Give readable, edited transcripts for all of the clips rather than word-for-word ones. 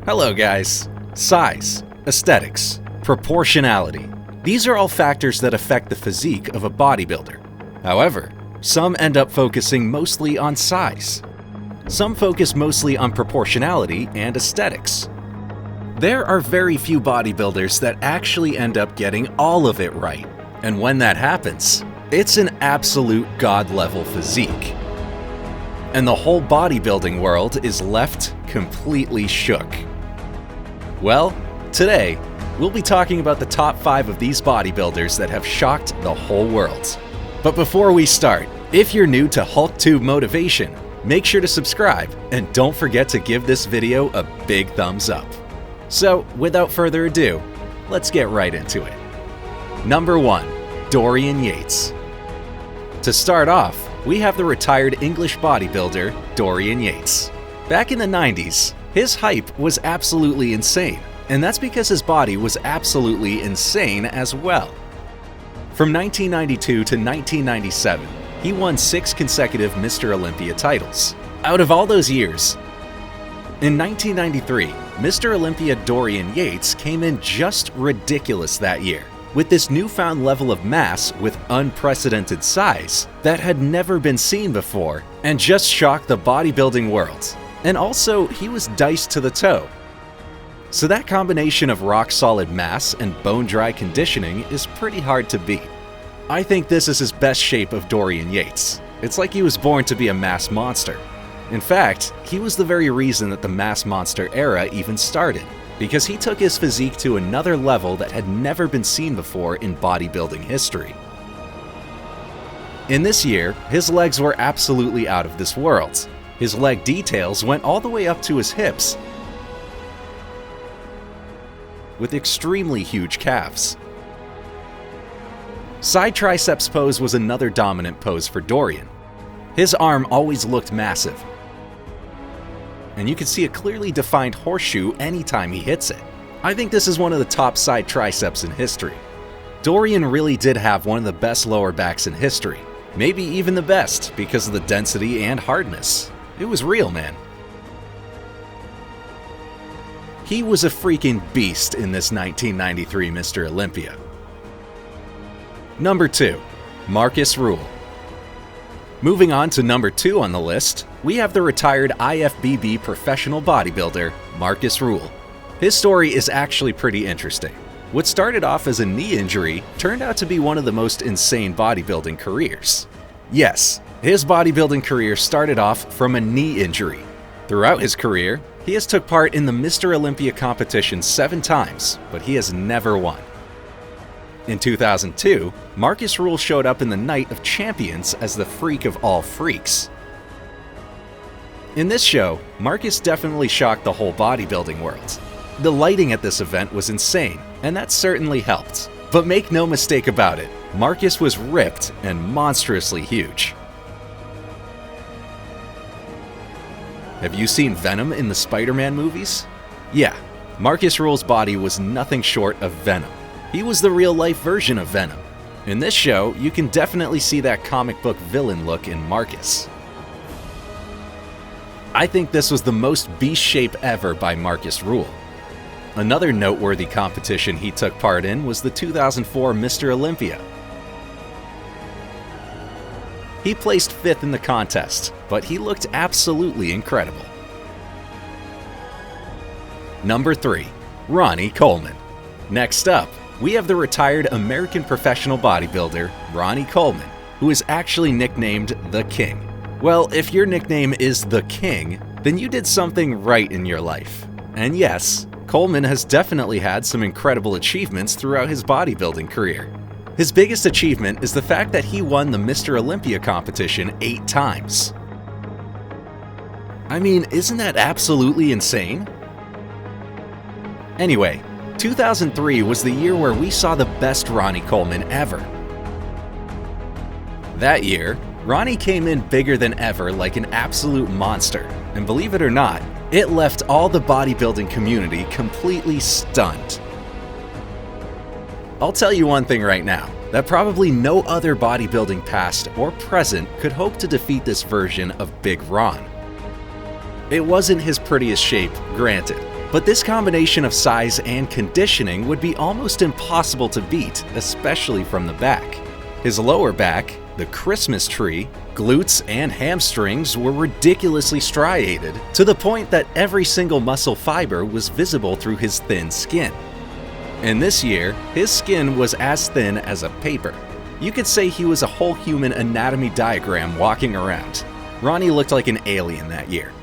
Hello guys. Size, aesthetics, proportionality. These are all factors that affect the physique of a bodybuilder. However, some end up focusing mostly on size. Some focus mostly on proportionality and aesthetics. There are very few bodybuilders that actually end up getting all of it right. And when that happens, it's an absolute god-level physique. And the whole bodybuilding world is left completely shook. Well, today, we'll be talking about the top 5 of these bodybuilders that have shocked the whole world. But before we start, if you're new to Hulktube Motivation, make sure to subscribe and don't forget to give this video a big thumbs up. So, without further ado, let's get right into it. Number 1. Dorian Yates. To start off, we have the retired English bodybuilder, Dorian Yates. Back in the 90s, his hype was absolutely insane, and that's because his body was absolutely insane as well. From 1992 to 1997, he won 6 consecutive Mr. Olympia titles. Out of all those years, in 1993, Mr. Olympia Dorian Yates came in just ridiculous that year, with this newfound level of mass with unprecedented size that had never been seen before and just shocked the bodybuilding world. And also, he was diced to the toe. So that combination of rock-solid mass and bone-dry conditioning is pretty hard to beat. I think this is his best shape of Dorian Yates. It's like he was born to be a mass monster. In fact, he was the very reason that the mass monster era even started, because he took his physique to another level that had never been seen before in bodybuilding history. In this year, his legs were absolutely out of this world. His leg details went all the way up to his hips, with extremely huge calves. Side triceps pose was another dominant pose for Dorian. His arm always looked massive, and you can see a clearly defined horseshoe anytime he hits it. I think this is one of the top side triceps in history. Dorian really did have one of the best lower backs in history, maybe even the best because of the density and hardness. It was real, man. He was a freaking beast in this 1993 Mr. Olympia. Number 2. Marcus Rule. Moving on to number 2 on the list, we have the retired IFBB professional bodybuilder, Marcus Rule. His story is actually pretty interesting. What started off as a knee injury turned out to be one of the most insane bodybuilding careers. Yes, his bodybuilding career started off from a knee injury. Throughout his career, he has took part in the Mr. Olympia competition 7 times, but he has never won. In 2002, Marcus Rule showed up in the Night of Champions as the freak of all freaks. In this show, Marcus definitely shocked the whole bodybuilding world. The lighting at this event was insane, and that certainly helped. But make no mistake about it, Marcus was ripped and monstrously huge. Have you seen Venom in the Spider-Man movies? Yeah, Marcus Rule's body was nothing short of Venom. He was the real-life version of Venom. In this show, you can definitely see that comic book villain look in Marcus. I think this was the most beast shape ever by Marcus Rule. Another noteworthy competition he took part in was the 2004 Mr. Olympia. He placed 5th in the contest, but he looked absolutely incredible. Number 3. Ronnie Coleman. Next up, we have the retired American professional bodybuilder, Ronnie Coleman, who is actually nicknamed The King. Well, if your nickname is The King, then you did something right in your life. And yes, Coleman has definitely had some incredible achievements throughout his bodybuilding career. His biggest achievement is the fact that he won the Mr. Olympia competition 8 times. I mean, isn't that absolutely insane? Anyway, 2003 was the year where we saw the best Ronnie Coleman ever. That year, Ronnie came in bigger than ever like an absolute monster, and believe it or not, it left all the bodybuilding community completely stunned. I'll tell you one thing right now, that probably no other bodybuilding past or present could hope to defeat this version of Big Ron. It wasn't his prettiest shape, granted, But this combination of size and conditioning would be almost impossible to beat, especially from the back. His lower back, the Christmas tree, glutes, and hamstrings were ridiculously striated to the point that every single muscle fiber was visible through his thin skin. And this year, his skin was as thin as a paper. You could say he was a whole human anatomy diagram walking around. Ronnie looked like an alien that year.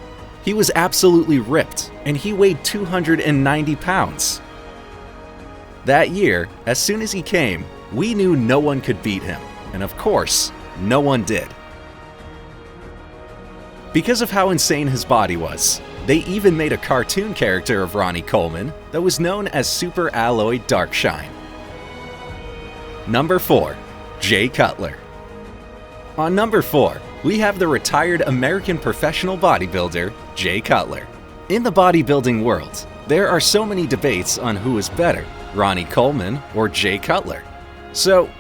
He was absolutely ripped, and he weighed 290 pounds. That year, as soon as he came, we knew no one could beat him, and of course, no one did. Because of how insane his body was, they even made a cartoon character of Ronnie Coleman that was known as Super Alloy Darkshine. Number 4. Jay Cutler. On number 4, we have the retired American professional bodybuilder, Jay Cutler. In the bodybuilding world, there are so many debates on who is better, Ronnie Coleman or Jay Cutler. So,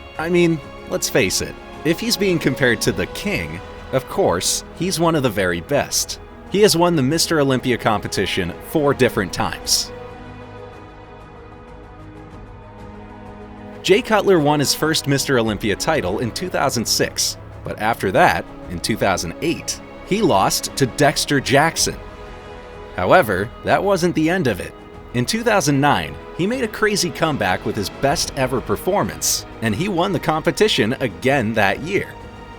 let's face it, if he's being compared to the king, of course, he's one of the very best. He has won the Mr. Olympia competition 4 different times. Jay Cutler won his first Mr. Olympia title in 2006, but after that, in 2008, he lost to Dexter Jackson. However, that wasn't the end of it. In 2009, he made a crazy comeback with his best ever performance, and he won the competition again that year.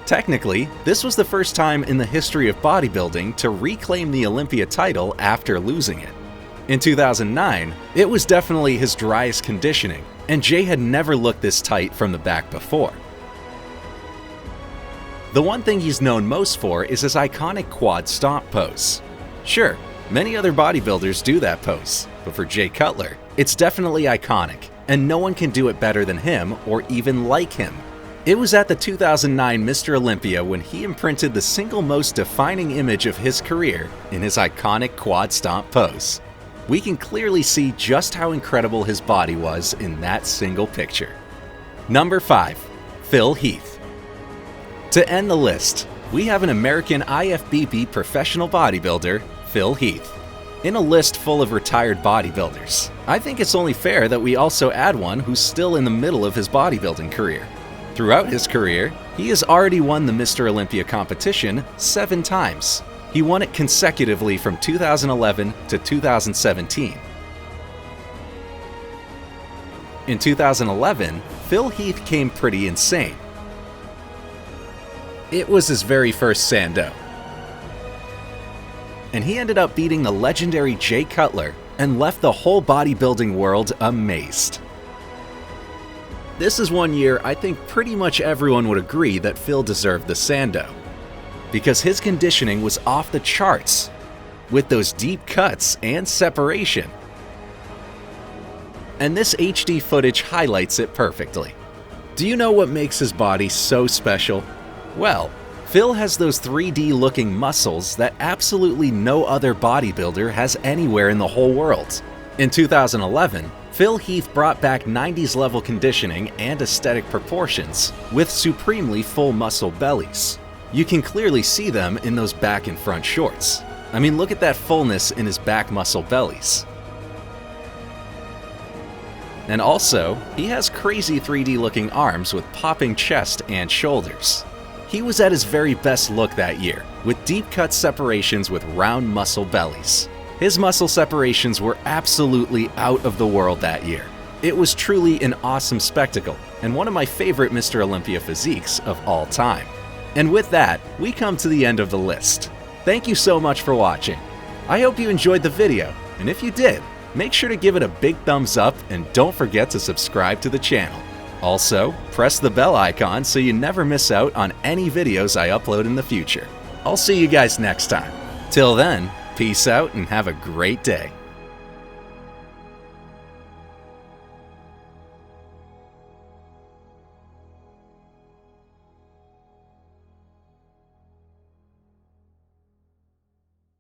Technically, this was the first time in the history of bodybuilding to reclaim the Olympia title after losing it. In 2009, it was definitely his driest conditioning, and Jay had never looked this tight from the back before. The one thing he's known most for is his iconic quad stomp pose. Sure, many other bodybuilders do that pose, but for Jay Cutler, it's definitely iconic, and no one can do it better than him or even like him. It was at the 2009 Mr. Olympia when he imprinted the single most defining image of his career in his iconic quad stomp pose. We can clearly see just how incredible his body was in that single picture. Number 5. Phil Heath. To end the list, we have an American IFBB professional bodybuilder, Phil Heath. In a list full of retired bodybuilders, I think it's only fair that we also add one who's still in the middle of his bodybuilding career. Throughout his career, he has already won the Mr. Olympia competition 7 times. He won it consecutively from 2011 to 2017. In 2011, Phil Heath came pretty insane. It was his very first Sando. And he ended up beating the legendary Jay Cutler and left the whole bodybuilding world amazed. This is one year I think pretty much everyone would agree that Phil deserved the Sando, because his conditioning was off the charts, with those deep cuts and separation. And this HD footage highlights it perfectly. Do you know what makes his body so special? Well, Phil has those 3D looking muscles that absolutely no other bodybuilder has anywhere in the whole world. In 2011, Phil Heath brought back 90s level conditioning and aesthetic proportions with supremely full muscle bellies. You can clearly see them in those back and front shorts. Look at that fullness in his back muscle bellies. And also, he has crazy 3D looking arms with popping chest and shoulders. He was at his very best look that year, with deep cut separations with round muscle bellies. His muscle separations were absolutely out of the world that year. It was truly an awesome spectacle, and one of my favorite Mr. Olympia physiques of all time. And with that, we come to the end of the list. Thank you so much for watching. I hope you enjoyed the video, and if you did, make sure to give it a big thumbs up and don't forget to subscribe to the channel. Also, press the bell icon so you never miss out on any videos I upload in the future. I'll see you guys next time. Till then, peace out and have a great day.